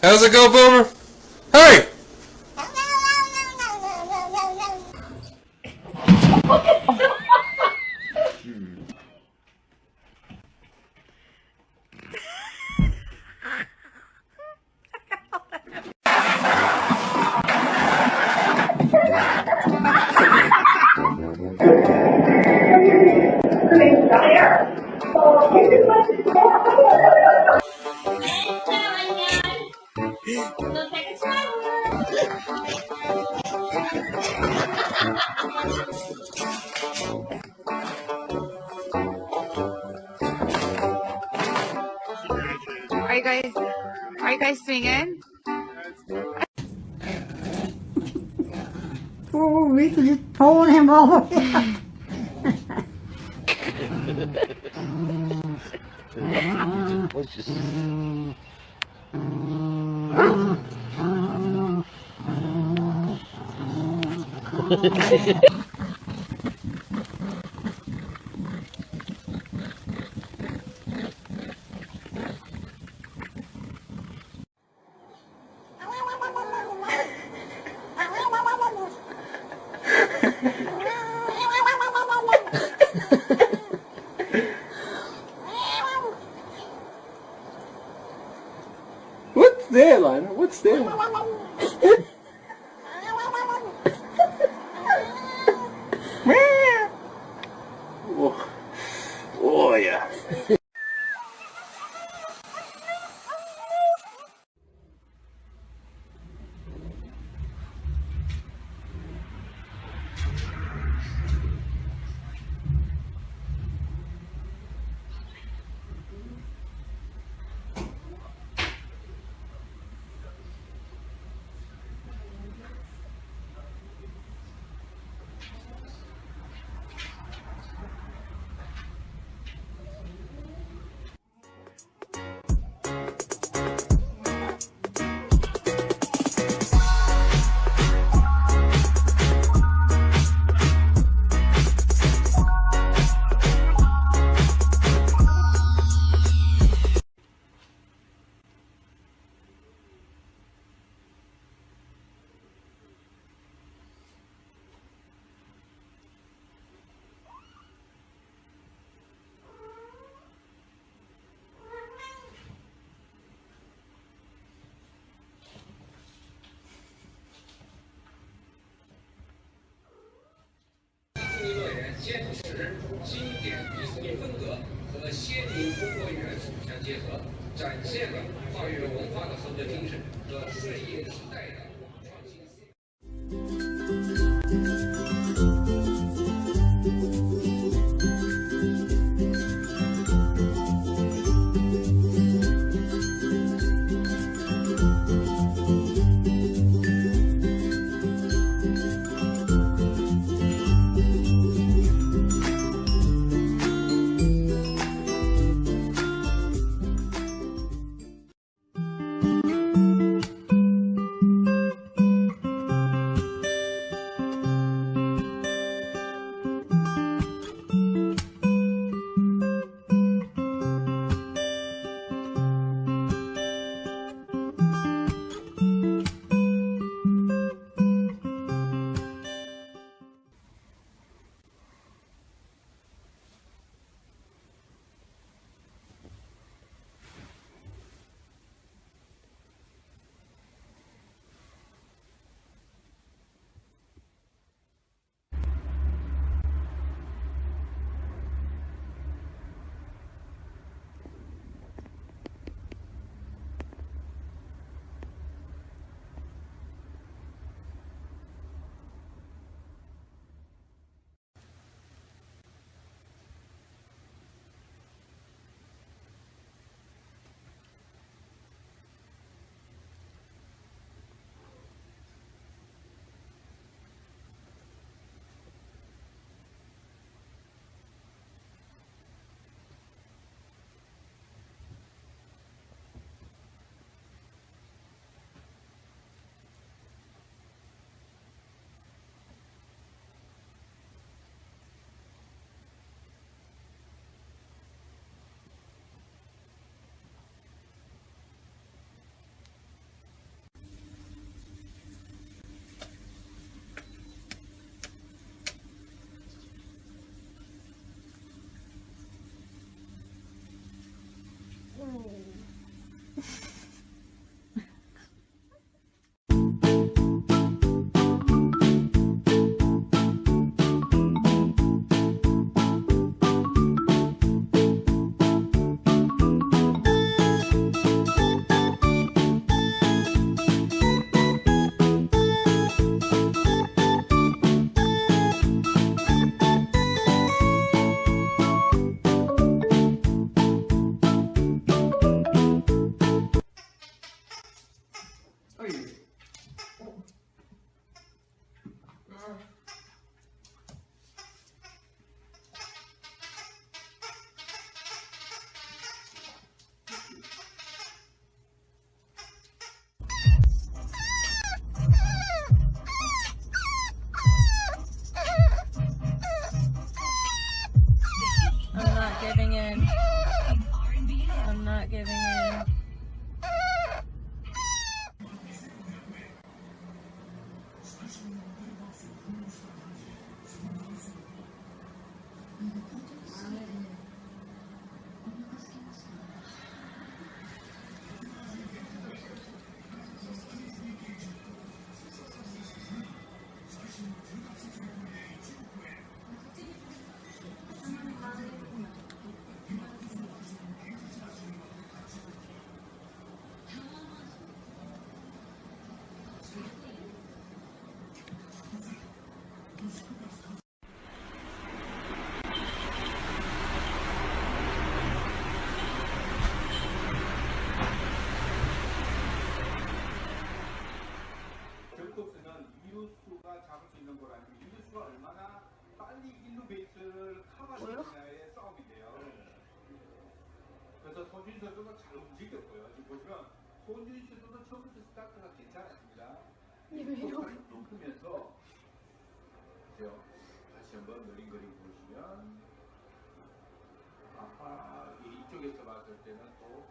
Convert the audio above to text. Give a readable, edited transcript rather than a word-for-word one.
How's it go, Boomer? Hey! Are you guys singing? Oh, we could just pull him over. What's there, Lionel? What's there? Oh, oh yeah.坚持经典迪士尼风格和鲜明中国元素相结合，展现了跨越文化的合作精神和顺应时代的网创新思。not giving in. 결국에는 이루수가 잡을 수 있는 걸 아니면 이루수가 얼마나 빨리 일루 베이스를 커버하느냐의 싸움인데요. 그래서 손준희 선수가 잘 움직였고요. 지금 보시면 손준희 선수도 처음부터 스타트가 괜찮았습니다. 높으면서 다시 한번 느린 그림 보시면 아빠 이쪽에서 봤을 때는 또